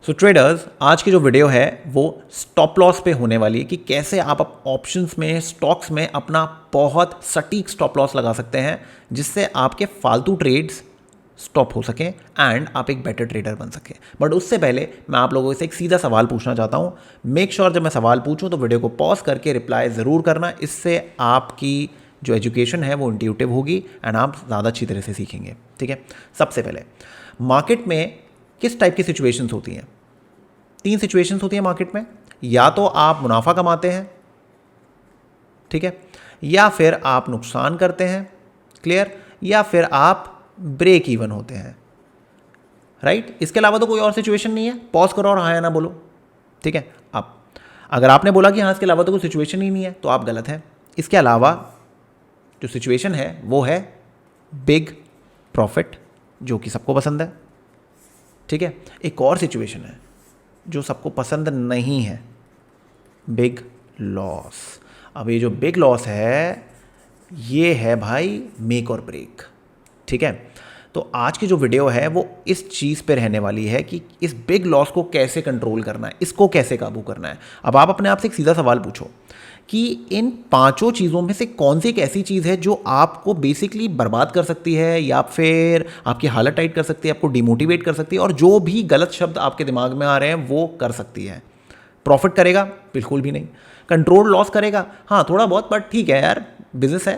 सो traders, आज की जो वीडियो है वो स्टॉप लॉस पे होने वाली है कि कैसे आप ऑप्शंस में, स्टॉक्स में अपना बहुत सटीक स्टॉप लॉस लगा सकते हैं जिससे आपके फालतू ट्रेड्स स्टॉप हो सकें एंड आप एक बेटर ट्रेडर बन सकें। बट उससे पहले मैं आप लोगों से एक सीधा सवाल पूछना चाहता हूँ। मेक श्योर जब मैं सवाल पूछूँ तो वीडियो को पॉज करके रिप्लाई ज़रूर करना। इससे आपकी जो एजुकेशन है वो इंट्यूटिव होगी एंड आप ज़्यादा अच्छी तरह से सीखेंगे। ठीक है, सबसे पहले मार्केट में किस टाइप की सिचुएशंस होती हैं? 3 सिचुएशंस होती हैं मार्केट में। या तो आप मुनाफा कमाते हैं, ठीक है, या फिर आप नुकसान करते हैं, क्लियर, या फिर आप ब्रेक इवन होते हैं, राइट। इसके अलावा तो कोई और सिचुएशन नहीं है। पॉज करो और हाँ या ना बोलो, ठीक है। अब अगर आपने बोला कि हाँ इसके अलावा तो कोई सिचुएशन ही नहीं है तो आप गलत हैं। इसके अलावा जो सिचुएशन है वो है बिग प्रॉफिट, जो कि सबको पसंद है, ठीक है। एक और सिचुएशन है जो सबको पसंद नहीं है, बिग लॉस। अब ये जो बिग लॉस है ये है भाई मेक और ब्रेक, ठीक है। तो आज की जो वीडियो है वो इस चीज़ पे रहने वाली है कि इस बिग लॉस को कैसे कंट्रोल करना है, इसको कैसे काबू करना है। अब आप अपने आप से एक सीधा सवाल पूछो कि इन 5 चीज़ों में से कौन सी एक ऐसी चीज़ है जो आपको बेसिकली बर्बाद कर सकती है या फिर आपकी हालत टाइट कर सकती है, आपको डिमोटिवेट कर सकती है, और जो भी गलत शब्द आपके दिमाग में आ रहे हैं वो कर सकती है। प्रॉफिट करेगा? बिल्कुल भी नहीं। कंट्रोल लॉस करेगा? हाँ थोड़ा बहुत, बट ठीक है यार, बिजनेस है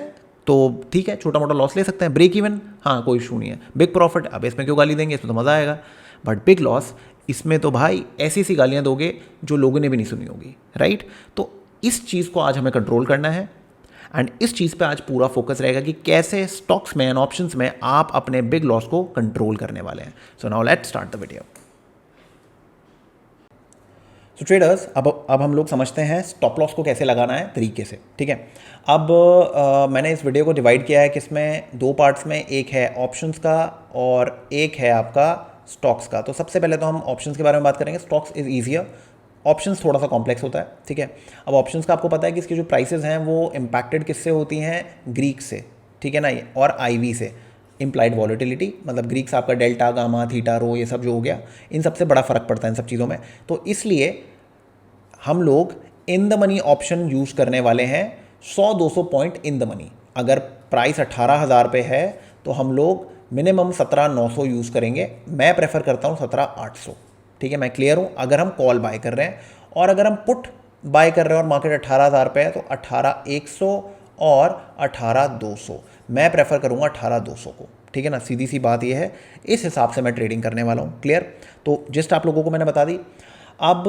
तो ठीक है, छोटा मोटा लॉस ले सकते हैं। ब्रेक इवन, हाँ कोई इशू नहीं है। बिग प्रॉफिट, अब इसमें क्यों गाली देंगे, इसमें तो मज़ा आएगा। बट बिग लॉस, इसमें तो भाई ऐसी ऐसी गालियाँ दोगे जो लोगों ने भी नहीं सुनी होगी, राइट। तो इस चीज़ को आज हमें कंट्रोल करना है एंड इस चीज़ पे आज पूरा फोकस रहेगा कि कैसे स्टॉक्स में एंड ऑप्शंस में आप अपने बिग लॉस को कंट्रोल करने वाले हैं। So now let's start the video. So traders, अब हम लोग समझते हैं स्टॉप लॉस को कैसे लगाना है तरीके से, ठीक है। अब मैंने इस वीडियो को डिवाइड किया है कि इसमें 2 पार्ट्स में, एक है ऑप्शंस का और एक है आपका स्टॉक्स का। तो सबसे पहले तो हम ऑप्शंस के बारे में बात करेंगे। स्टॉक्स इज़ ईजियर, ऑप्शंस थोड़ा सा कॉम्प्लेक्स होता है, ठीक है। अब ऑप्शंस का आपको पता है कि इसकी जो प्राइसेस हैं वो इम्पैक्टेड किससे होती हैं? ग्रीक से, ठीक है ना, और आईवी से, इम्प्लाइड वॉलेटिलिटी। मतलब ग्रीक्स आपका डेल्टा, गामा, थीटा, रो, ये सब जो हो गया, इन सबसे बड़ा फ़र्क पड़ता है इन सब चीज़ों में। तो इसलिए हम लोग in the money option use करने वाले हैं 100-200 पॉइंट इन द मनी। अगर प्राइस 18,000 पे है तो हम लोग मिनिमम 17,900 यूज़ करेंगे। मैं प्रेफर करता हूँ 17,800, ठीक है। मैं क्लियर हूँ। अगर हम कॉल बाय कर रहे हैं, और अगर हम पुट बाय कर रहे हैं और मार्केट 18,000 पे है तो 18,100 और 18,200। मैं प्रेफर करूँगा 18,200 को, ठीक है ना। सीधी सी बात यह है, इस हिसाब से मैं ट्रेडिंग करने वाला हूँ, क्लियर। तो जस्ट आप लोगों को मैंने बता दी। अब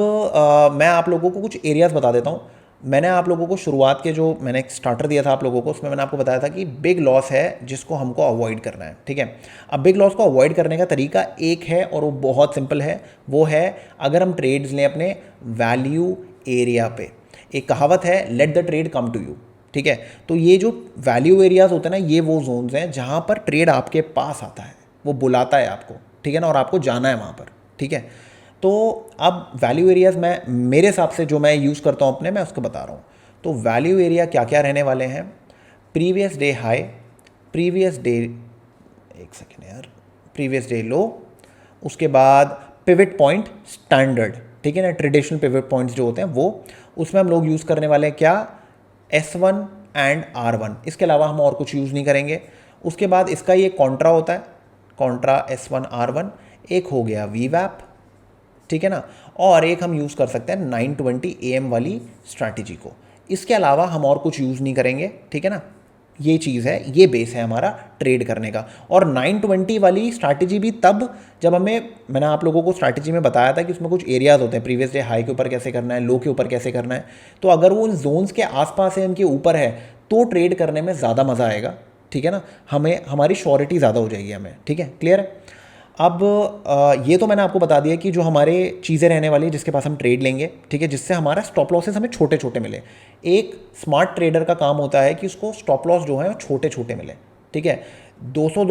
मैं आप लोगों को कुछ एरियाज़ बता देता हूँ। मैंने आप लोगों को शुरुआत के जो मैंने एक स्टार्टर दिया था आप लोगों को, उसमें मैंने आपको बताया था कि बिग लॉस है जिसको हमको अवॉइड करना है, ठीक है। अब बिग लॉस को अवॉइड करने का तरीका एक है और वो बहुत सिंपल है। वो है, अगर हम ट्रेड्स लें अपने वैल्यू एरिया पे। एक कहावत है, let the trade come to you, ठीक है। तो ये जो वैल्यू एरियाज होते हैं ना, ये वो जोन्स हैं जहाँ पर ट्रेड आपके पास आता है, वो बुलाता है आपको, ठीक है ना, और आपको जाना है वहाँ पर, ठीक है। तो अब वैल्यू एरियाज़ मैं मेरे हिसाब से जो मैं यूज़ करता हूँ अपने, मैं उसको बता रहा हूँ। तो वैल्यू एरिया क्या क्या रहने वाले हैं? Previous day high, previous day, एक सेकेंड यार, प्रीवियस डे लो, उसके बाद पिवट पॉइंट स्टैंडर्ड, ठीक है ना, ट्रेडिशनल पिवट पॉइंट्स जो होते हैं वो, उसमें हम लोग यूज़ करने वाले हैं क्या? S1 and R1। इसके अलावा हम और कुछ यूज़ नहीं करेंगे। उसके बाद इसका ये कॉन्ट्रा होता है, कॉन्ट्रा S1 R1। एक हो गया VWAP, ठीक है ना, और एक हम यूज़ कर सकते हैं 920 AM वाली स्ट्रैटेजी को। इसके अलावा हम और कुछ यूज़ नहीं करेंगे, ठीक है ना। ये चीज़ है, ये बेस है हमारा ट्रेड करने का। और 920 वाली स्ट्रैटेजी भी तब जब मैंने आप लोगों को स्ट्रैटेजी में बताया था कि उसमें कुछ एरियाज़ होते हैं, प्रीवियस डे हाई के ऊपर कैसे करना है, लो के ऊपर कैसे करना है। तो अगर वो इन जोन्स के आसपास है, इनके ऊपर है, तो ट्रेड करने में ज़्यादा मज़ा आएगा, ठीक है ना। हमारी श्योरिटी ज़्यादा हो जाएगी हमें, ठीक है, क्लियर है। अब ये तो मैंने आपको बता दिया कि जो हमारे चीज़ें रहने वाली है जिसके पास हम ट्रेड लेंगे, ठीक है, जिससे हमारा स्टॉप लॉसेस हमें छोटे छोटे मिले। एक स्मार्ट ट्रेडर का काम होता है कि उसको स्टॉप लॉस जो है वो छोटे छोटे मिले, ठीक है। 200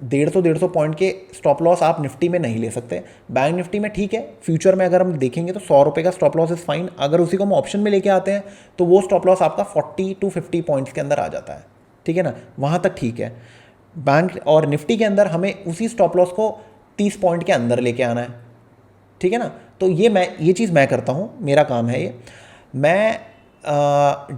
150 पॉइंट के स्टॉप लॉस आप निफ्टी में नहीं ले सकते। बैंक निफ्टी में ठीक है, फ्यूचर में अगर हम देखेंगे तो 100 रुपये का स्टॉप लॉस इज़ फाइन। अगर उसी को हम ऑप्शन में लेके आते हैं तो वो स्टॉप लॉस आपका 40 to 50 पॉइंट्स के अंदर आ जाता है, ठीक है ना, वहाँ तक ठीक है। बैंक और निफ्टी के अंदर हमें उसी स्टॉप लॉस को 30 पॉइंट के अंदर लेके आना है, ठीक है ना। तो ये चीज़ मैं करता हूँ, मेरा काम है ये। मैं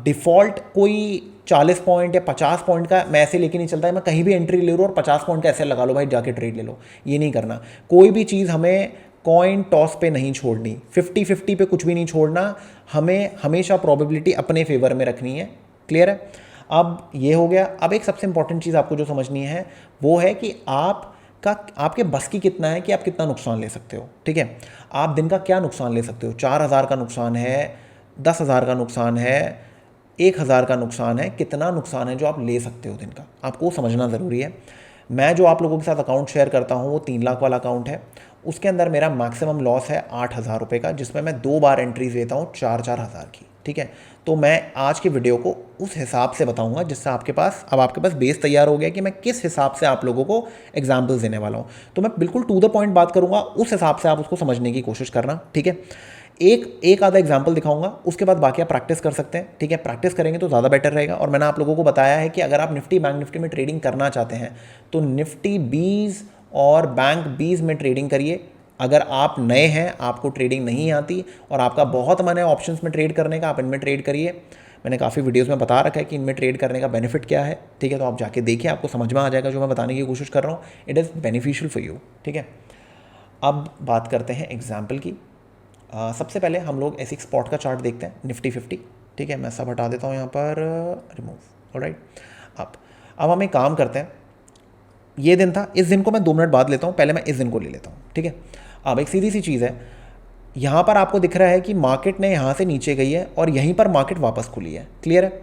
डिफ़ॉल्ट कोई 40 पॉइंट या 50 पॉइंट का मैं ऐसे लेके नहीं चलता है, मैं कहीं भी एंट्री ले लूँ और 50 पॉइंट का ऐसे लगा लो भाई, जाके ट्रेड ले लो, ये नहीं करना। कोई भी चीज़ हमें कॉइन टॉस पे नहीं छोड़नी, 50-50 पे कुछ भी नहीं छोड़ना, हमें हमेशा प्रोबेबिलिटी अपने फेवर में रखनी है। क्लियर है। अब ये हो गया। अब एक सबसे इंपॉर्टेंट चीज़ आपको जो समझनी है वो है कि आपके बस की कितना है कि आप कितना नुकसान ले सकते हो। ठीक है, आप दिन का क्या नुकसान ले सकते हो। 4,000 का नुकसान है, 10,000 का नुकसान है, 1,000 का नुकसान है, कितना नुकसान है जो आप ले सकते हो दिन का, आपको समझना ज़रूरी है। मैं जो आप लोगों के साथ अकाउंट शेयर करता हूँ वो 3 लाख वाला अकाउंट है। उसके अंदर मेरा मैक्सिमम लॉस है 8,000 रुपये का, जिसमें मैं 2 बार एंट्रीज लेता हूँ 4-4 हज़ार की। ठीक है, तो मैं आज की वीडियो को उस हिसाब से बताऊंगा जिससे आपके पास बेस तैयार हो गया कि मैं किस हिसाब से आप लोगों को एग्जाम्पल्स देने वाला हूँ। तो मैं बिल्कुल टू द पॉइंट बात करूंगा, उस हिसाब से आप उसको समझने की कोशिश करना। ठीक है, एक आधा एग्जाम्पल दिखाऊंगा, उसके बाद बाकी आप प्रैक्टिस कर सकते हैं। ठीक है, प्रैक्टिस करेंगे तो ज़्यादा बेटर रहेगा। और मैंने आप लोगों को बताया है कि अगर आप निफ्टी बैंक निफ्टी में ट्रेडिंग करना चाहते हैं तो निफ्टी 20 और बैंक 20 में ट्रेडिंग करिए। अगर आप नए हैं, आपको ट्रेडिंग नहीं आती और आपका बहुत मन है ऑप्शंस में ट्रेड करने का, आप इनमें ट्रेड करिए। मैंने काफ़ी वीडियोस में बता रखा है कि इनमें ट्रेड करने का बेनिफिट क्या है। ठीक है, तो आप जाके देखिए, आपको समझ में आ जाएगा जो मैं बताने की कोशिश कर रहा हूँ। It is beneficial for you. ठीक है, अब बात करते हैं एग्जाम्पल की। सबसे पहले हम लोग ऐसी स्पॉट का चार्ट देखते हैं, निफ्टी 50। ठीक है, मैं सब हटा देता हूँ यहाँ पर, रिमूव। ऑलराइट, अब हम एक काम करते हैं। ये दिन था, इस दिन को मैं 2 मिनट बाद लेता हूँ, पहले मैं इस दिन को ले लेता हूँ। ठीक है, अब एक सीधी सी चीज़ है, यहाँ पर आपको दिख रहा है कि मार्केट ने यहाँ से नीचे गई है और यहीं पर मार्केट वापस खुली है। क्लियर है।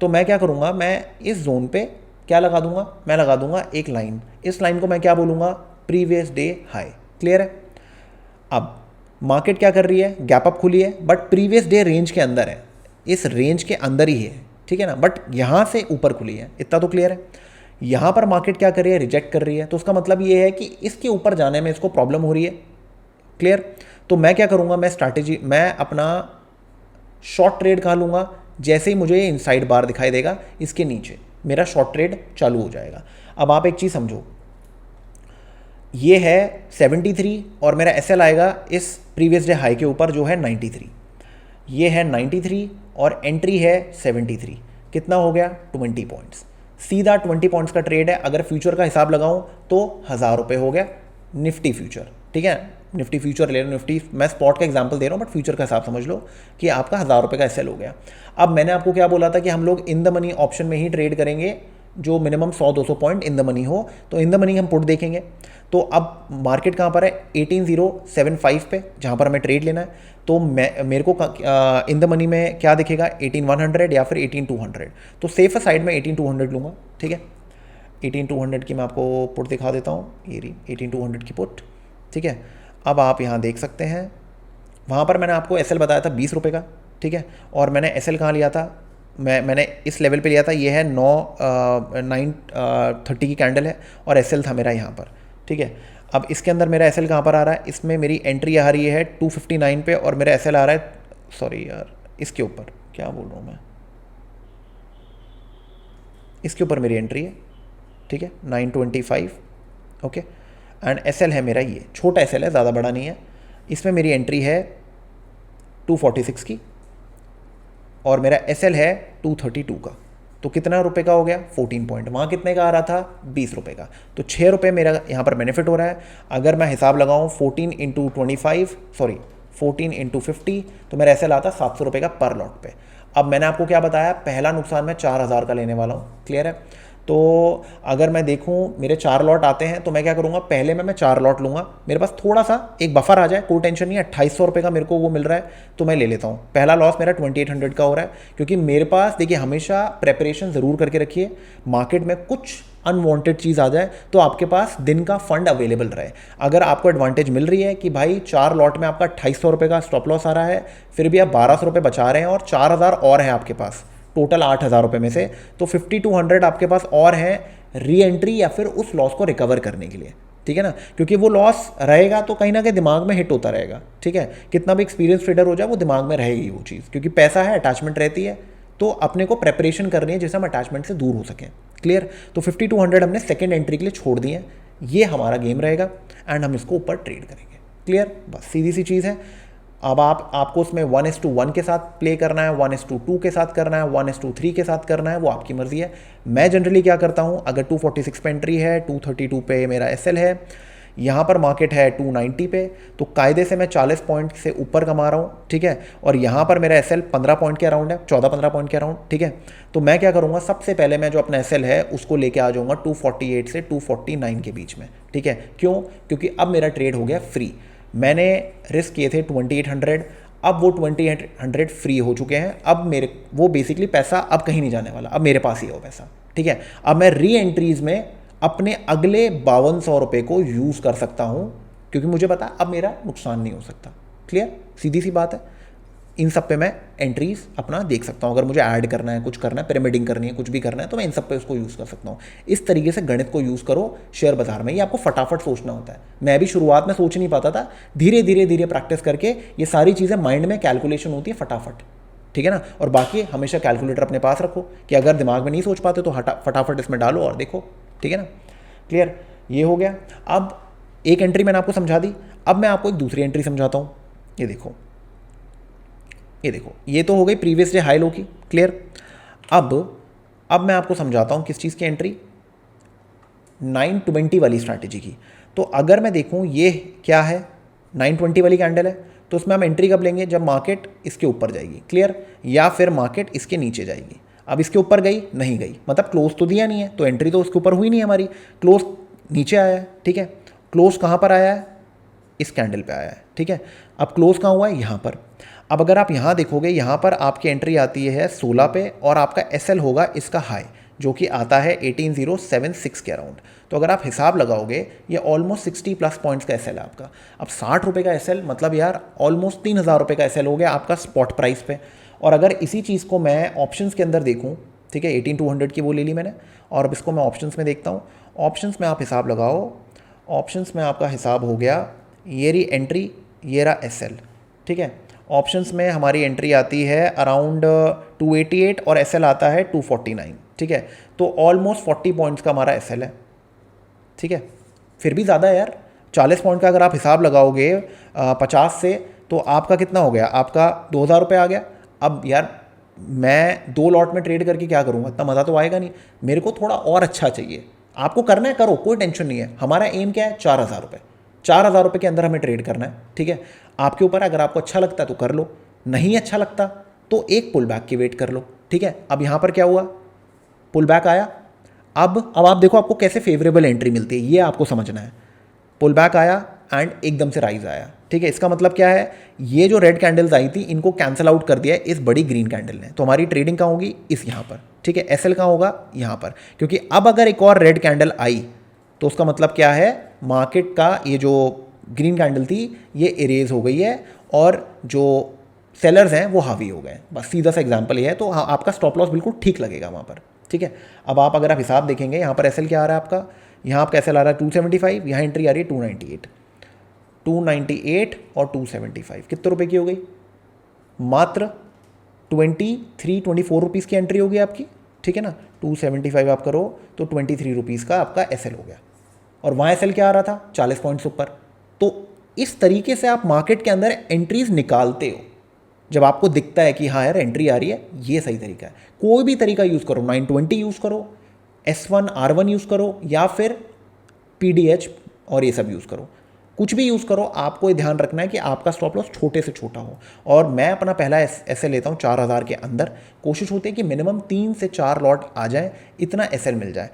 तो मैं क्या करूँगा, मैं इस जोन पे क्या लगा दूंगा, मैं लगा दूंगा एक लाइन। इस लाइन को मैं क्या बोलूँगा, प्रीवियस डे हाई। क्लियर है। अब मार्केट क्या कर रही है, गैप अप खुली है, बट प्रीवियस डे रेंज के अंदर है, इस रेंज के अंदर ही है। ठीक है ना, बट यहाँ से ऊपर खुली है, इतना तो क्लियर है। यहाँ पर मार्केट क्या कर रही है, रिजेक्ट कर रही है, तो उसका मतलब ये है कि इसके ऊपर जाने में इसको प्रॉब्लम हो रही है। क्लियर। तो मैं क्या करूँगा, मैं अपना शॉर्ट ट्रेड कहाँ लूँगा, जैसे ही मुझे इनसाइड बार दिखाई देगा इसके नीचे मेरा शॉर्ट ट्रेड चालू हो जाएगा। अब आप एक चीज़ समझो, ये है 73 और मेरा एसएल आएगा इस प्रीवियस डे हाई के ऊपर जो है 93। ये है 93 और एंट्री है 73। कितना हो गया, 20 पॉइंट्स। सीधा 20 पॉइंट्स का ट्रेड है। अगर फ्यूचर का हिसाब लगाऊं तो 1,000 रुपये हो गया निफ्टी फ्यूचर। ठीक है, निफ्टी फ्यूचर ले लो, निफ्टी मैं स्पॉट का एग्जांपल दे रहा हूँ बट फ्यूचर का हिसाब समझ लो कि आपका 1,000 रुपये का एसएल हो गया। अब मैंने आपको क्या बोला था कि हम लोग इन द मनी ऑप्शन में ही ट्रेड करेंगे जो minimum 100-200 point in the money हो। तो इन द मनी हम पुट देखेंगे। तो अब मार्केट कहाँ पर है, 18,075 पे, जहाँ पर हमें ट्रेड लेना है। तो मेरे को इन द मनी में क्या दिखेगा, 18,100 या फिर 18,200। तो सेफ साइड में 18,200 लूँगा। ठीक है, 18,200 की मैं आपको पुट दिखा देता हूँ, ये रही 18,200 की पुट। ठीक है, अब आप यहाँ देख सकते हैं, वहाँ पर मैंने आपको एसएल बताया था 20 रुपये का। ठीक है, और मैंने एसएल कहाँ लिया था, मैंने इस लेवल पे लिया था, ये है 9:30 की कैंडल है और एसएल था मेरा यहाँ पर। ठीक है, अब इसके अंदर मेरा एसएल कहाँ पर आ रहा है, इसमें मेरी एंट्री आ रही है 259 पे और मेरा एसएल आ रहा है, सॉरी यार, इसके ऊपर क्या बोल रहा हूँ मैं, इसके ऊपर मेरी एंट्री है। ठीक है, 925। ओके, एंड एसएल है मेरा, ये छोटा एसएल है, ज़्यादा बड़ा नहीं है। इसमें मेरी एंट्री है 246 की और मेरा एसएल है 232 का। तो कितना रुपए का हो गया, 14 पॉइंट। वहाँ कितने का आ रहा था, 20 रुपये का। तो 6 रुपये मेरा यहाँ पर बेनिफिट हो रहा है। अगर मैं हिसाब लगाऊँ 14 × 50, तो मेरा एसएल आता 700 रुपये का पर लॉट पे। अब मैंने आपको क्या बताया, पहला नुकसान मैं 4,000 का लेने वाला हूँ। क्लियर है। तो अगर मैं देखूं मेरे 4 लॉट आते हैं तो मैं क्या करूंगा, पहले मैं 4 लॉट लूंगा। मेरे पास थोड़ा सा एक बफर आ जाए, कोई टेंशन नहीं है। 2,800 रुपये का मेरे को वो मिल रहा है तो मैं ले लेता हूं। पहला लॉस मेरा 2,800 का हो रहा है, क्योंकि मेरे पास देखिए हमेशा प्रेपरेशन ज़रूर करके रखिए। मार्केट में कुछ अनवांटेड चीज़ आ जाए तो आपके पास दिन का फंड अवेलेबल रहे। अगर आपको एडवांटेज मिल रही है कि भाई 4 लॉट में आपका 2,800 रुपये का स्टॉप लॉस आ रहा है, फिर भी आप 1,200 रुपये बचा रहे हैं और 4,000 और है आपके पास, टोटल 8,000 रुपये में से, तो 5,200 आपके पास और हैं री एंट्री या फिर उस लॉस को रिकवर करने के लिए। ठीक है ना, क्योंकि वो लॉस रहेगा तो कहीं ना कहीं दिमाग में हिट होता रहेगा। ठीक है, कितना भी एक्सपीरियंस ट्रेडर हो जाए वो दिमाग में रहेगी वो चीज़, क्योंकि पैसा है, अटैचमेंट रहती है। तो अपने को प्रेपरेशन करनी है जिससे हम अटैचमेंट से दूर हो सकें। क्लियर। तो 5,200 हमने सेकेंड एंट्री के लिए छोड़ दिए। ये हमारा गेम रहेगा एंड हम इसको ऊपर ट्रेड करेंगे। क्लियर, बस सीधी सी चीज़ है। अब आपको उसमें 1:1 के साथ प्ले करना है, 1:2 के साथ करना है, 1:3 के साथ करना है, वो आपकी मर्जी है। मैं जनरली क्या करता हूँ, अगर 246 पे एंट्री है, 232 पे मेरा एसएल है, यहाँ पर मार्केट है 290 पे, तो कायदे से मैं 40 पॉइंट से ऊपर कमा रहा हूँ, ठीक है। और यहाँ पर मेरा एसएल 15 पॉइंट के अराउंड है, 14-15 पॉइंट के अराउंड, ठीक है। तो मैं क्या करूँगा, सबसे पहले मैं जो अपना एसएल है उसको लेके आ जाऊँगा 248 से 249 के बीच में, ठीक है। क्यों? क्योंकि अब मेरा ट्रेड हो गया फ्री। मैंने रिस्क किए थे 2800, अब वो 2800 फ्री हो चुके हैं। अब मेरे वो बेसिकली पैसा अब कहीं नहीं जाने वाला, अब मेरे पास ही है वो पैसा, ठीक है। अब मैं री एंट्रीज में अपने अगले 5200 रुपये को यूज़ कर सकता हूँ, क्योंकि मुझे पता अब मेरा नुकसान नहीं हो सकता। क्लियर, सीधी सी बात है। इन सब पे मैं एंट्रीज अपना देख सकता हूँ। अगर मुझे ऐड करना है, कुछ करना है, पिरामिडिंग करनी है, कुछ भी करना है, तो मैं इन सब पे उसको यूज़ कर सकता हूँ। इस तरीके से गणित को यूज़ करो शेयर बाजार में। ये आपको फटाफट सोचना होता है। मैं भी शुरुआत में सोच नहीं पाता था, धीरे धीरे धीरे प्रैक्टिस करके ये सारी चीज़ें माइंड में कैलकुलेशन होती है फटाफट, ठीक है ना। और बाकी हमेशा कैलकुलेटर अपने पास रखो कि अगर दिमाग में नहीं सोच पाते तो फटाफट इसमें डालो और देखो, ठीक है ना। क्लियर, ये हो गया। अब एक एंट्री मैंने आपको समझा दी, अब मैं आपको एक दूसरी एंट्री समझाता हूँ। ये देखो, ये देखो, ये तो हो गई प्रीवियस डे हाई लो की। क्लियर, अब मैं आपको समझाता हूँ किस चीज़ की एंट्री, 920 वाली स्ट्रैटेजी की। तो अगर मैं देखूँ ये क्या है, 920 वाली कैंडल है, तो उसमें हम एंट्री कब लेंगे, जब मार्केट इसके ऊपर जाएगी। क्लियर, या फिर मार्केट इसके नीचे जाएगी। अब इसके ऊपर गई, नहीं गई, मतलब क्लोज तो दिया नहीं है, तो एंट्री तो उसके ऊपर हुई नहीं हमारी। क्लोज नीचे आया है, ठीक है। क्लोज कहाँ पर आया है, इस कैंडल पे आया है, ठीक है। अब क्लोज कहाँ हुआ है, यहाँ पर। अब अगर आप यहाँ देखोगे, यहाँ पर आपकी एंट्री आती है 16 पे, और आपका एसएल होगा इसका हाई, जो कि आता है 18076 के अराउंड। तो अगर आप हिसाब लगाओगे, ये ऑलमोस्ट 60+ पॉइंट्स का एसएल है आपका। अब 60 रुपये का एसएल, मतलब यार ऑलमोस्ट 3000 रुपये का एसएल हो गया आपका स्पॉट प्राइस पे। और अगर इसी चीज़ को मैं ऑप्शंस के अंदर देखूँ, ठीक है, 18200 की वो ले ली मैंने, और अब इसको मैं ऑप्शंस में देखता हूँ। ऑप्शंस में आप हिसाब लगाओ, ऑप्शंस में आपका हिसाब हो गया, ये रही एंट्री, ये रहा एसएल, ठीक है। ऑप्शंस में हमारी एंट्री आती है अराउंड 288 और एसएल आता है 249, ठीक है। तो ऑलमोस्ट 40 पॉइंट्स का हमारा एसएल है, ठीक है। फिर भी ज़्यादा है यार, 40 पॉइंट का अगर आप हिसाब लगाओगे 50 से, तो आपका कितना हो गया, आपका 2000 रुपये आ गया। अब यार मैं 2 लॉट में ट्रेड करके क्या करूँगा, इतना मज़ा तो आएगा नहीं, मेरे को थोड़ा और अच्छा चाहिए। आपको करना है करो, कोई टेंशन नहीं है। हमारा एम क्या है, 4000 रुपये, 4000 रुपये के अंदर हमें ट्रेड करना है, ठीक है। आपके ऊपर, अगर आपको अच्छा लगता है तो कर लो, नहीं अच्छा लगता तो एक पुल बैक की वेट कर लो, ठीक है। अब यहाँ पर क्या हुआ, पुल बैक आया। अब आप देखो आपको कैसे फेवरेबल एंट्री मिलती है, ये आपको समझना है। पुल बैक आया एंड एकदम से राइज आया, ठीक है। इसका मतलब क्या है, ये जो रेड कैंडल्स आई थी इनको कैंसिल आउट कर दिया है इस बड़ी ग्रीन कैंडल ने। तो हमारी ट्रेडिंग कहाँ होगी, इस यहाँ पर, ठीक है। एसएल कहाँ होगा, यहाँ पर। क्योंकि अब अगर एक और रेड कैंडल आई तो उसका मतलब क्या है, मार्केट का ये जो ग्रीन कैंडल थी ये इरेज हो गई है, और जो सेलर्स हैं वो हावी हो गए। बस सीधा सा एग्जांपल ये है। तो हाँ, आपका स्टॉप लॉस बिल्कुल ठीक लगेगा वहाँ पर, ठीक है। अब आप अगर आप हिसाब देखेंगे, यहाँ पर एसएल क्या आ रहा है आपका, यहाँ आपका एसएल आ रहा है 275, यहाँ एंट्री आ रही है 298, 298 और 275 कितने रुपए की हो गई, मात्र 24 रुपीज़ की एंट्री होगी आपकी, ठीक है ना। 275 आप करो तो 23 रुपीज़ का आपका एसएल हो गया। और वहाँ एसएल क्या आ रहा था, 40 पॉइंट्स ऊपर। तो इस तरीके से आप मार्केट के अंदर एंट्रीज निकालते हो। जब आपको दिखता है कि हाँ यार एंट्री आ रही है, ये सही तरीका है। कोई भी तरीका यूज़ करो, 920 यूज़ करो, S1 R1 यूज़ करो, या फिर PDH और ये सब यूज़ करो, कुछ भी यूज़ करो। आपको ये ध्यान रखना है कि आपका स्टॉप लॉस छोटे से छोटा हो। और मैं अपना पहला एसएल लेता हूँ 4000 के अंदर। कोशिश होती है कि मिनिमम 3 से 4 लॉट आ जाए, इतना एसएल मिल जाए,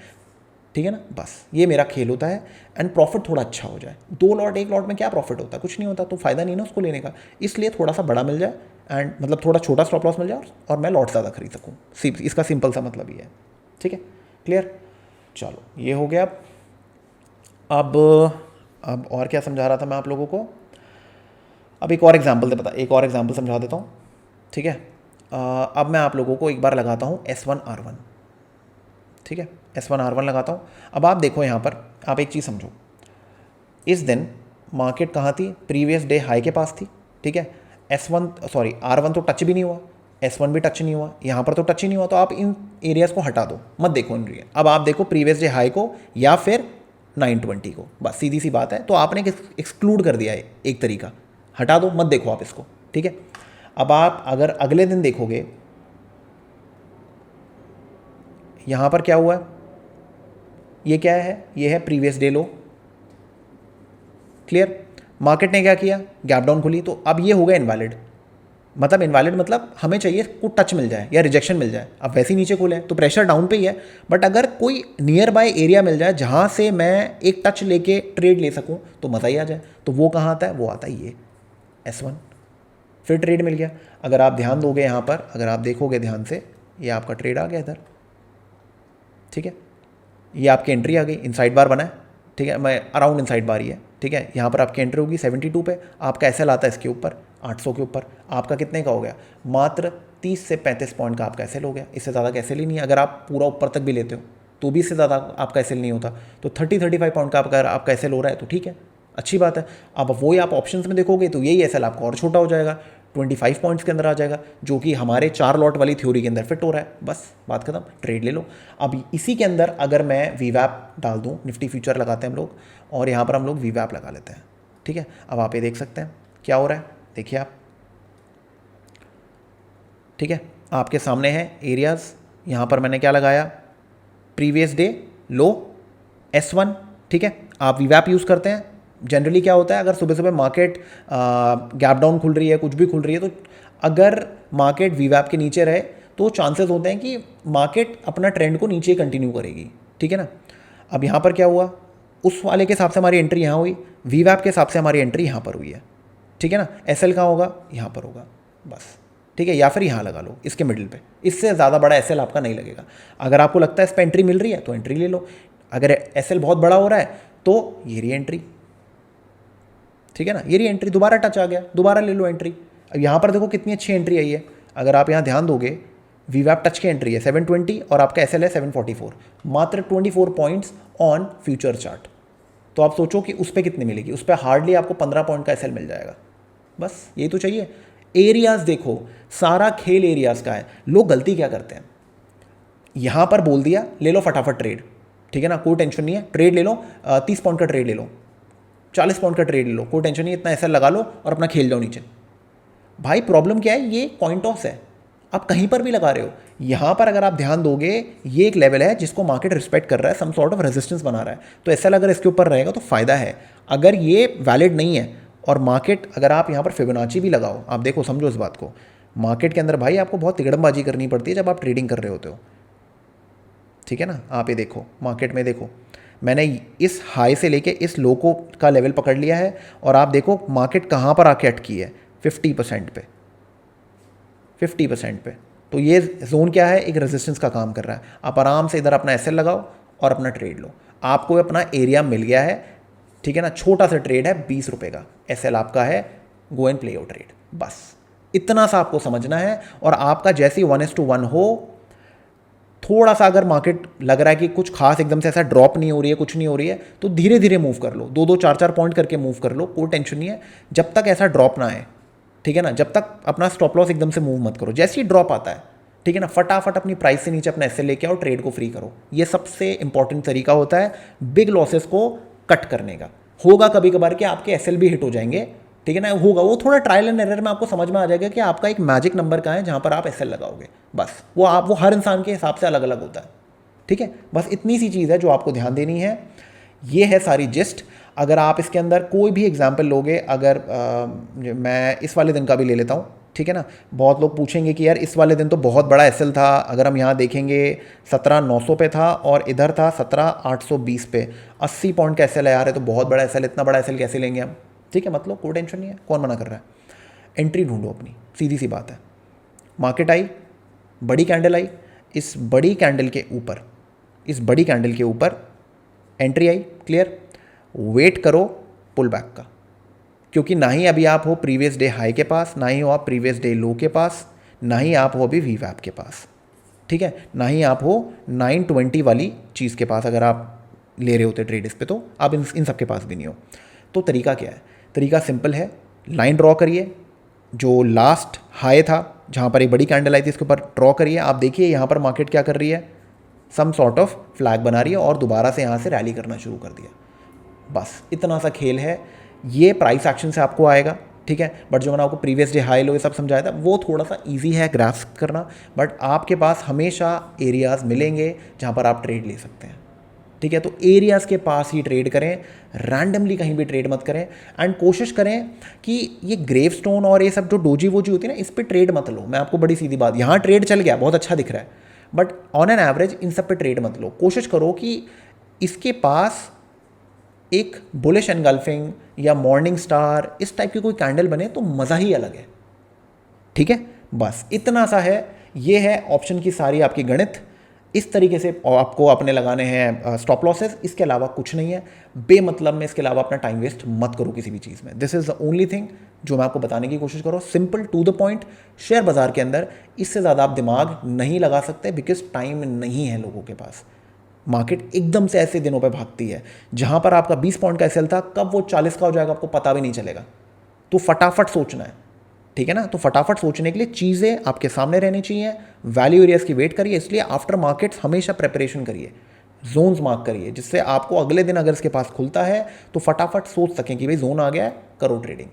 ठीक है ना। बस ये मेरा खेल होता है, एंड प्रॉफिट थोड़ा अच्छा हो जाए। 2 लॉट 1 लॉट में क्या प्रॉफिट होता है, कुछ नहीं होता, तो फ़ायदा नहीं ना उसको लेने का। इसलिए थोड़ा सा बड़ा मिल जाए, एंड मतलब थोड़ा छोटा स्टॉप लॉस मिल जाए, और मैं लॉट ज़्यादा खरीद सकूँ। इसका सिंपल सा मतलब ये है, ठीक है। क्लियर, चलो ये हो गया। अब और क्या समझा रहा था मैं आप लोगों को, अब एक और एग्जांपल समझा देता हूँ, ठीक है। अब मैं आप लोगों को एक बार लगाता हूँ S1 R1, ठीक है। S1 R1 लगाता हूँ। अब आप देखो यहाँ पर, आप एक चीज़ समझो, इस दिन मार्केट कहाँ थी, प्रीवियस डे हाई के पास थी, ठीक है। R1 तो टच भी नहीं हुआ, S1 भी टच नहीं हुआ, यहाँ पर तो टच ही नहीं हुआ। तो आप इन एरियाज़ को हटा दो, मत देखो इन एरिया। अब आप देखो प्रीवियस डे हाई को या फिर 920 को, बस सीधी सी बात है। तो आपने एक्सक्लूड कर दिया है एक तरीका, हटा दो, मत देखो आप इसको, ठीक है। अब आप अगर अगले दिन देखोगे यहाँ पर क्या हुआ है, ये क्या है, ये है प्रीवियस डे लो, क्लियर। मार्केट ने क्या किया, गैप डाउन खुली, तो अब ये हो गया इनवैलिड। मतलब इनवैलिड मतलब हमें चाहिए को टच मिल जाए या रिजेक्शन मिल जाए। अब वैसे ही नीचे खोले तो प्रेशर डाउन पे ही है, बट अगर कोई नियर बाय एरिया मिल जाए जहाँ से मैं एक टच लेके ट्रेड ले सकूँ तो मज़ा ही आ जाए। तो वो कहाँ आता है, वो आता है ये S1, फिर ट्रेड मिल गया। अगर आप ध्यान दोगे यहाँ पर, अगर आप देखोगे ध्यान से, ये आपका ट्रेड आ गया इधर, ठीक है। ये आपकी एंट्री आ गई, इनसाइड बार बना है, ठीक है, मैं अराउंड इनसाइड बार ही है, ठीक है। यहाँ पर आपकी एंट्री होगी 72 पे, आपका एसएल आता है इसके ऊपर 800 के ऊपर। आपका कितने का हो गया, मात्र 30 से 35 पॉइंट का आपका एसएल हो गया। इससे ज़्यादा का एसएल ही नहीं है। अगर आप पूरा ऊपर तक भी लेते हो तो भी इससे ज़्यादा आपका एसएल नहीं होता। तो 30-35 पॉइंट का आपका एसएल हो रहा है तो ठीक है, अच्छी बात है। अब वही आप ऑप्शंस में देखोगे तो यही एसएल आपका और छोटा हो जाएगा, 25 पॉइंट्स के अंदर आ जाएगा, जो कि हमारे 4 लॉट वाली थ्योरी के अंदर फिट हो रहा है। बस बात खत्म, ट्रेड ले लो। अब इसी के अंदर अगर मैं वीवैप डाल दूं, निफ्टी फ्यूचर लगाते हैं हम लोग, और यहाँ पर हम लोग वीवैप लगा लेते हैं, ठीक है। अब आप ये देख सकते हैं क्या हो रहा है, देखिए आप, ठीक है। आपके सामने है एरियाज़, यहाँ पर मैंने क्या लगाया, प्रीवियस डे लो S1, ठीक है। आप वीवैप यूज़ करते हैं। जनरली क्या होता है, अगर सुबह सुबह मार्केट गैप डाउन खुल रही है, कुछ भी खुल रही है, तो अगर मार्केट वीवैप के नीचे रहे तो चांसेस होते हैं कि मार्केट अपना ट्रेंड को नीचे कंटिन्यू करेगी, ठीक है ना। अब यहाँ पर क्या हुआ, उस वाले के हिसाब से हमारी एंट्री यहाँ हुई, वीवैप के हिसाब से हमारी एंट्री यहाँ पर हुई है, ठीक है ना। एसएल कहाँ होगा, यहाँ पर होगा, बस, ठीक है। या फिर यहाँ लगा लो इसके मिडिल पे, इससे ज़्यादा बड़ा एसएल आपका नहीं लगेगा। अगर आपको लगता है इस पर एंट्री मिल रही है तो एंट्री ले लो, अगर एसएल बहुत बड़ा हो रहा है तो ये री एंट्री, ठीक है ना। ये री एंट्री, दोबारा टच आ गया, दोबारा ले लो एंट्री। अब यहाँ पर देखो कितनी अच्छी एंट्री आई है। अगर आप यहाँ ध्यान दोगे, वीवैप टच की एंट्री है 720 और आपका एसएल है 744, मात्र 24 पॉइंट्स ऑन फ्यूचर चार्ट। तो आप सोचो कि उस पर कितनी मिलेगी, उस पर हार्डली आपको 15 पॉइंट का एसएल मिल जाएगा। बस यही तो चाहिए। एरियाज देखो, सारा खेल एरियाज का है। लोग गलती क्या करते हैं, यहाँ पर बोल दिया ले लो फटाफट ट्रेड, ठीक है ना, कोई टेंशन नहीं है, ट्रेड ले लो, 30 पॉइंट का ट्रेड ले लो, 40 पॉइंट का ट्रेड ले लो, कोई टेंशन नहीं है, इतना एसएल लगा लो और अपना खेल जाओ नीचे। भाई प्रॉब्लम क्या है, ये कॉइन टॉस है, आप कहीं पर भी लगा रहे हो। यहाँ पर अगर आप ध्यान दोगे, ये एक लेवल है जिसको मार्केट रिस्पेक्ट कर रहा है, सम सॉर्ट ऑफ रेजिस्टेंस बना रहा है, तो एसएल अगर इसके ऊपर रहेगा तो फ़ायदा है। अगर ये वैलिड नहीं है और मार्केट, अगर आप यहाँ पर फिबोनाची भी लगाओ, आप देखो, समझो इस बात को, मार्केट के अंदर भाई आपको बहुत तिगड़मबाजी करनी पड़ती है जब आप ट्रेडिंग कर रहे होते हो, ठीक है ना। आप ये देखो, मार्केट में देखो, मैंने इस हाई से लेके इस लो को का लेवल पकड़ लिया है और आप देखो मार्केट कहाँ पर आके अटकी है, 50% पे, 50% पे। तो ये जोन क्या है, एक रेजिस्टेंस का काम कर रहा है। आप आराम से इधर अपना एसएल लगाओ और अपना ट्रेड लो, आपको अपना एरिया मिल गया है, ठीक है ना। छोटा सा ट्रेड है 20 रुपये का, एसएल आपका है, go and play your trade, बस इतना सा आपको समझना है। और आपका जैसे 1:1 हो, थोड़ा सा अगर मार्केट लग रहा है कि कुछ खास एकदम से ऐसा ड्रॉप नहीं हो रही है, कुछ नहीं हो रही है, तो धीरे धीरे मूव कर लो, 2-2, 4-4 पॉइंट करके मूव कर लो, कोई टेंशन नहीं है, जब तक ऐसा ड्रॉप ना आए, ठीक है ना। जब तक अपना स्टॉप लॉस एकदम से मूव मत करो, जैसे ही ड्रॉप आता है, ठीक है ना, फटाफट अपनी प्राइस से नीचे अपना एसएल लेके आओ, ट्रेड को फ्री करो। ये सबसे इंपॉर्टेंट तरीका होता है बिग लॉसेस को कट करने का। होगा कभी कभार कि आपके एसएल भी हिट हो जाएंगे, ठीक है ना, होगा, वो थोड़ा ट्रायल एंड एरर में आपको समझ में आ जाएगा कि आपका एक मैजिक नंबर का है जहाँ पर आप एसएल लगाओगे, बस वो हर इंसान के हिसाब से अलग अलग होता है, ठीक है। बस इतनी सी चीज़ है जो आपको ध्यान देनी है। ये है सारी जिस्ट। अगर आप इसके अंदर कोई भी एग्जाम्पल लोगे, अगर मैं इस वाले दिन का भी ले लेता हूँ, ठीक है ना। बहुत लोग पूछेंगे कि यार इस वाले दिन तो बहुत बड़ा एसएल था, अगर हम यहाँ देखेंगे 17,900 पे था और इधर था 17,820 पे, 80 पॉइंट का एसएल है यार, है तो बहुत बड़ा एसएल, इतना बड़ा एसएल कैसे लेंगे हम, ठीक है, मतलब कोई टेंशन नहीं है, कौन मना कर रहा है। एंट्री ढूंढो अपनी, सीधी सी बात है। मार्केट आई, बड़ी कैंडल आई, इस बड़ी कैंडल के ऊपर, इस बड़ी कैंडल के ऊपर एंट्री आई, क्लियर। वेट करो पुल बैक का, क्योंकि ना ही अभी आप हो प्रीवियस डे हाई के पास, ना ही हो आप प्रीवियस डे लो के पास, ना ही आप हो अभी वीवैप के पास, ठीक है, ना ही आप हो 920 वाली चीज़ के पास। अगर आप ले रहे होते ट्रेड इस पे, तो आप इन सब के पास भी नहीं हो। तो तरीका क्या है, तरीका सिंपल है, लाइन ड्रॉ करिए, जो लास्ट हाई था जहाँ पर एक बड़ी कैंडल आई थी, इसके ऊपर ड्रॉ करिए। आप देखिए यहाँ पर मार्केट क्या कर रही है, सम सॉर्ट ऑफ फ्लैग बना रही है और दोबारा से यहाँ से रैली करना शुरू कर दिया। बस इतना सा खेल है। ये प्राइस एक्शन से आपको आएगा, ठीक है। बट जो मैंने आपको प्रीवियस डे हाई लो ये सब समझाया था वो थोड़ा सा इजी है ग्रास्प करना, बट आपके पास हमेशा एरियाज़ मिलेंगे जहाँ पर आप ट्रेड ले सकते हैं, ठीक है। तो एरियाज़ के पास ही ट्रेड करें, रैंडमली कहीं भी ट्रेड मत करें। एंड कोशिश करें कि ये ग्रेवस्टोन और ये सब जो डोजी वोजी होती है ना, इस पर ट्रेड मत लो। मैं आपको बड़ी सीधी बात, यहाँ ट्रेड चल गया बहुत अच्छा दिख रहा है, but on an average in सब पे ट्रेड मत लो। कोशिश करो कि इसके पास एक बुलिश एनगल्फिंग या मॉर्निंग स्टार इस टाइप की कोई कैंडल बने तो मज़ा ही अलग है, ठीक है। बस इतना सा है। ये है ऑप्शन की सारी आपकी गणित। इस तरीके से आपको अपने लगाने हैं स्टॉप लॉसेस, इसके अलावा कुछ नहीं है। बेमतलब में इसके अलावा अपना टाइम वेस्ट मत करो किसी भी चीज़ में। This is the only thing जो मैं आपको बताने की कोशिश करूँ, simple to the point. Share बाजार के अंदर इससे ज़्यादा आप दिमाग नहीं लगा सकते, बिकॉज टाइम नहीं है लोगों के पास। मार्केट एकदम से ऐसे दिनों पे भागती है जहां पर आपका 20 पॉइंट का एसएल था, कब वो 40 का हो जाएगा आपको पता भी नहीं चलेगा। तो फटाफट सोचना है, ठीक है ना। तो फटाफट सोचने के लिए चीज़ें आपके सामने रहनी चाहिए। वैल्यू एरियाज की वेट करिए, इसलिए आफ्टर मार्केट्स हमेशा प्रेपरेशन करिए, जोन्स मार्क करिए, जिससे आपको अगले दिन अगर इसके पास खुलता है तो फटाफट सोच सकें कि भाई जोन आ गया है, करो ट्रेडिंग,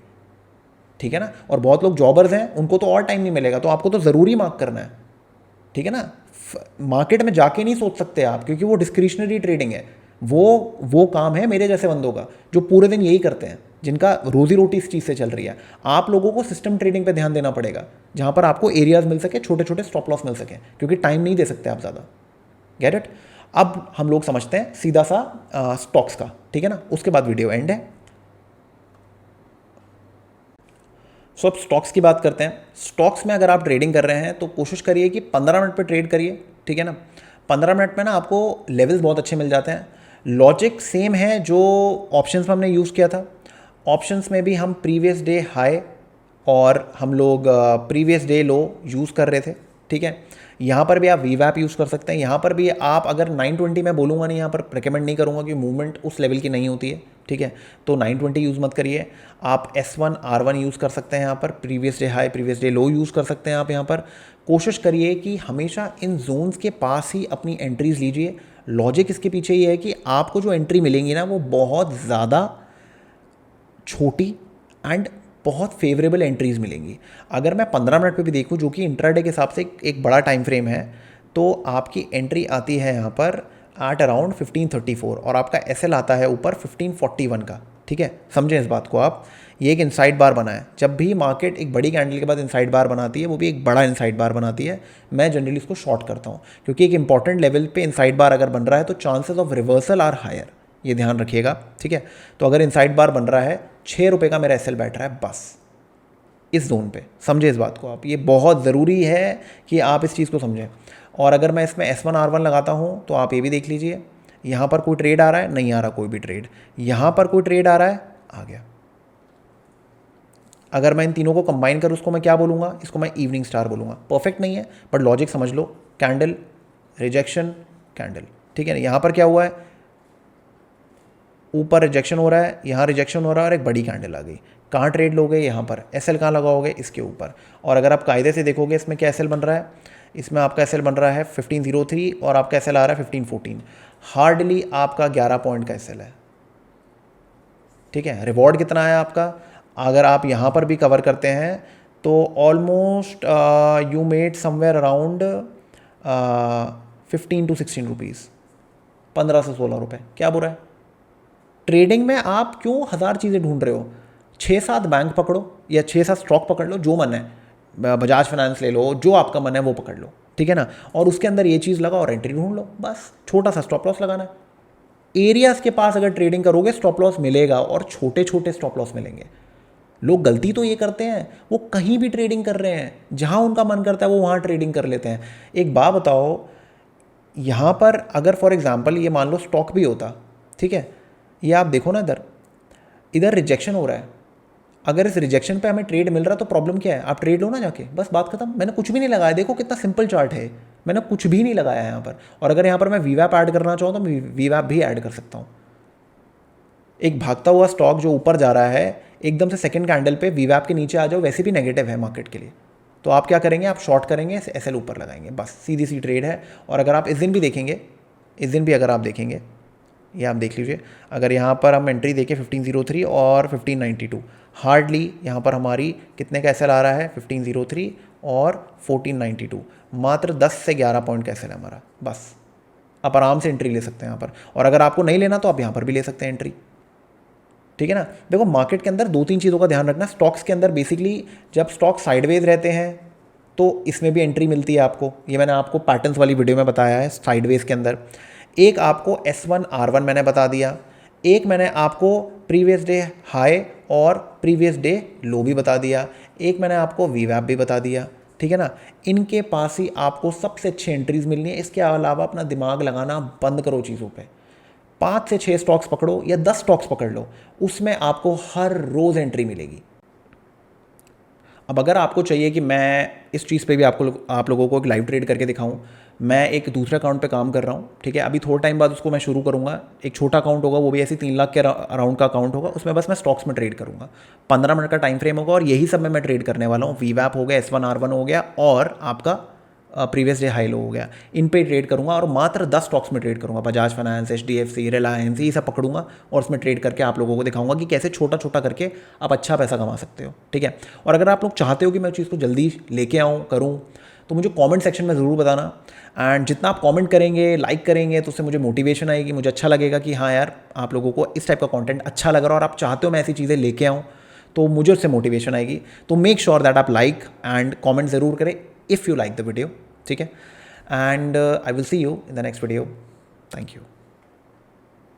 ठीक है ना। और बहुत लोग जॉबर्स हैं, उनको तो और टाइम नहीं मिलेगा, तो आपको तो ज़रूरी मार्क करना है, ठीक है ना। मार्केट में जाके नहीं सोच सकते आप, क्योंकि वो डिस्क्रिशनरी ट्रेडिंग है। वो काम है मेरे जैसे बंदों का जो पूरे दिन यही करते हैं, जिनका रोजी रोटी इस चीज़ से चल रही है। आप लोगों को सिस्टम ट्रेडिंग पे ध्यान देना पड़ेगा, जहाँ पर आपको एरियाज मिल सके, छोटे छोटे स्टॉप लॉस मिल सके, क्योंकि टाइम नहीं दे सकते आप ज़्यादा। Get it. अब हम लोग समझते हैं सीधा सा स्टॉक्स का, ठीक है ना। उसके बाद वीडियो एंड है। सो अब स्टॉक्स की बात करते हैं। स्टॉक्स में अगर आप ट्रेडिंग कर रहे हैं तो कोशिश करिए कि 15 मिनट पे ट्रेड करिए, ठीक है ना। 15 मिनट में ना आपको लेवल्स बहुत अच्छे मिल जाते हैं। लॉजिक सेम है जो ऑप्शंस में हमने यूज़ किया था। ऑप्शंस में भी हम प्रीवियस डे हाई और हम लोग प्रीवियस डे लो यूज़ कर रहे थे, ठीक है। यहाँ पर भी आप वीवैप यूज़ कर सकते हैं। यहाँ पर भी आप अगर 920 मैं बोलूँगा नहीं, यहाँ पर रिकमेंड नहीं करूँगा कि मूवमेंट उस लेवल की नहीं होती है, ठीक है। तो 920 यूज़ मत करिए। आप S1 R1 यूज़ कर सकते हैं, यहाँ पर previous day high previous day लो यूज़ कर सकते हैं आप। यहाँ पर कोशिश करिए कि हमेशा इन जोन्स के पास ही अपनी एंट्रीज लीजिए। लॉजिक इसके पीछे ये है कि आपको जो एंट्री मिलेंगी ना वो बहुत ज़्यादा छोटी एंड बहुत फेवरेबल एंट्रीज मिलेंगी। अगर मैं 15 मिनट पे भी देखूँ, जो कि इंट्राडे के हिसाब से एक बड़ा टाइम फ्रेम है, तो आपकी एंट्री आती है यहाँ पर एट अराउंड 1534 और आपका एसएल आता है ऊपर 1541 का, ठीक है। समझें इस बात को आप। ये एक इनसाइड बार बना है। जब भी मार्केट एक बड़ी कैंडल के बाद इनसाइड बार बनाती है, वो भी एक बड़ा इनसाइड बार बनाती है, मैं जनरली इसको शॉर्ट करता हूँ, क्योंकि एक इंपॉर्टेंट लेवल पे इनसाइड बार अगर बन रहा है तो chances of reversal are higher, ये ध्यान रखिएगा, ठीक है। तो अगर इनसाइड बार बन रहा है, 6 रुपये का मेरा एसएल बैठ रहा है बस इस जोन पे, समझे इस बात को आप। ये बहुत ज़रूरी है कि आप इस चीज़ को समझें। और अगर मैं इसमें S1 R1 लगाता हूँ तो आप ये भी देख लीजिए, यहाँ पर कोई ट्रेड आ रहा है, नहीं आ रहा कोई भी ट्रेड, यहाँ पर कोई ट्रेड आ रहा है, आ गया। अगर मैं इन तीनों को कंबाइन करूँ उसको मैं क्या बोलूँगा, इसको मैं इवनिंग स्टार बोलूँगा। परफेक्ट नहीं है बट लॉजिक समझ लो। कैंडल रिजेक्शन कैंडल, ठीक है ना। यहाँ पर क्या हुआ है, ऊपर रिजेक्शन हो रहा है, यहाँ रिजेक्शन हो रहा है और एक बड़ी कैंडल आ गई। कहाँ ट्रेड लोगे, यहाँ पर। एसएल कहाँ लगाओगे, इसके ऊपर। और अगर आप कायदे से देखोगे इसमें क्या एसएल बन रहा है, इसमें आपका एसएल बन रहा है 1503 और आपका एसएल आ रहा है 1514। हार्डली आपका 11 पॉइंट का एसएल है, ठीक है। रिवॉर्ड कितना है आपका, अगर आप यहाँ पर भी कवर करते हैं तो almost you made somewhere around 15 to 16 rupees, 15 से 16 रुपये, क्या बुरा है। ट्रेडिंग में आप क्यों 1000 चीज़ें ढूंढ रहे हो। 6-7 बैंक पकड़ो या 6-7 स्टॉक पकड़ लो, जो मन है, बजाज फाइनेंस ले लो, जो आपका मन है वो पकड़ लो, ठीक है ना। और उसके अंदर ये चीज़ लगा और एंट्री ढूंढ लो, बस छोटा सा स्टॉप लॉस लगाना है। एरियाज़ के पास अगर ट्रेडिंग करोगे स्टॉप लॉस मिलेगा, और छोटे छोटे स्टॉप लॉस मिलेंगे। लोग गलती तो ये करते हैं, वो कहीं भी ट्रेडिंग कर रहे हैं, जहाँ उनका मन करता है वो वहाँ ट्रेडिंग कर लेते हैं। एक बात बताओ, यहाँ पर अगर फॉर एग्जांपल ये मान लो स्टॉक भी होता, ठीक है, ये आप देखो ना, इधर रिजेक्शन हो रहा है। अगर इस रिजेक्शन पे हमें ट्रेड मिल रहा है तो प्रॉब्लम क्या है, आप ट्रेड लो ना जाके, बस बात खत्म। मैंने कुछ भी नहीं लगाया, देखो कितना सिंपल चार्ट है, मैंने कुछ भी नहीं लगाया यहाँ पर। और अगर यहाँ पर मैं वीवैप ऐड करना चाहूँ तो मैं वीवैप भी ऐड कर सकता हूँ। एक भागता हुआ स्टॉक जो ऊपर जा रहा है, एकदम से सेकंड कैंडल पे वीवैप के नीचे आ जाओ, वैसे भी नेगेटिव है मार्केट के लिए, तो आप क्या करेंगे, आप शॉर्ट करेंगे, एसएल ऊपर लगाएंगे, बस सीधी सी ट्रेड है। और अगर आप इस दिन भी देखेंगे, इस दिन भी अगर आप देखेंगे ये आप देख लीजिए। अगर यहाँ पर हम एंट्री देखें 1503 और 1592, हार्डली यहाँ पर हमारी कितने का एसएल आ रहा है, 1503 और 1492, मात्र 10 से 11 पॉइंट का एसएल है हमारा, बस। आप आराम से एंट्री ले सकते हैं यहाँ पर, और अगर आपको नहीं लेना तो आप यहाँ पर भी ले सकते हैं एंट्री, ठीक है ना। देखो मार्केट के अंदर 2-3 चीज़ों का ध्यान रखना। स्टॉक्स के अंदर बेसिकली जब स्टॉक साइडवेज रहते हैं तो इसमें भी एंट्री मिलती है आपको, ये मैंने आपको पैटर्न्स वाली वीडियो में बताया है। साइडवेज के अंदर एक आपको S1 R1 मैंने बता दिया, एक मैंने आपको प्रीवियस डे हाई और प्रीवियस डे लो भी बता दिया, एक मैंने आपको वीवैप भी बता दिया, ठीक है ना। इनके पास ही आपको सबसे अच्छी एंट्रीज मिलनी है। इसके अलावा अपना दिमाग लगाना बंद करो चीज़ों पे। 5 से 6 स्टॉक्स पकड़ो या 10 स्टॉक्स पकड़ लो, उसमें आपको हर रोज़ एंट्री मिलेगी। अब अगर आपको चाहिए कि मैं इस चीज़ पे भी आप लोगों को एक लाइव ट्रेड करके दिखाऊं, मैं एक दूसरे अकाउंट पे काम कर रहा हूं, ठीक है। अभी थोड़ा टाइम बाद उसको मैं शुरू करूंगा। एक छोटा अकाउंट होगा, वो भी ऐसे 3 लाख के अराउंड का अकाउंट होगा, उसमें बस मैं स्टॉक्स में ट्रेड करूंगा। 15 मिनट का टाइम फ्रेम होगा और यही सब में मैं ट्रेड करने वाला हूँ। वीवैप हो गया, S1 R1 हो गया और आपका प्रीवियस डे हाई लो हो गया, इन पे ट्रेड करूंगा और मात्र 10 स्टॉक्स में ट्रेड करूंगा। बजाज फाइनेंस, HDFC, रिलायंस, ये सब पकड़ूंगा और उसमें ट्रेड करके आप लोगों को दिखाऊंगा कि कैसे छोटा छोटा करके आप अच्छा पैसा कमा सकते हो, ठीक है। और अगर आप लोग चाहते हो कि मैं चीज़ को जल्दी लेके आऊँ, करूँ, तो मुझे कमेंट सेक्शन में ज़रूर बताना। एंड जितना आप कमेंट करेंगे, लाइक करेंगे, तो उससे मुझे मोटिवेशन आएगी, मुझे अच्छा लगेगा कि हाँ यार आप लोगों को इस टाइप का कंटेंट अच्छा लग रहा है और आप चाहते हो मैं ऐसी चीज़ें लेके आऊँ, तो मुझे उससे मोटिवेशन आएगी। तो मेक श्योर दैट आप लाइक एंड कमेंट ज़रूर करें if you like the video, ठीक है। And I will see you in the next video. Thank you.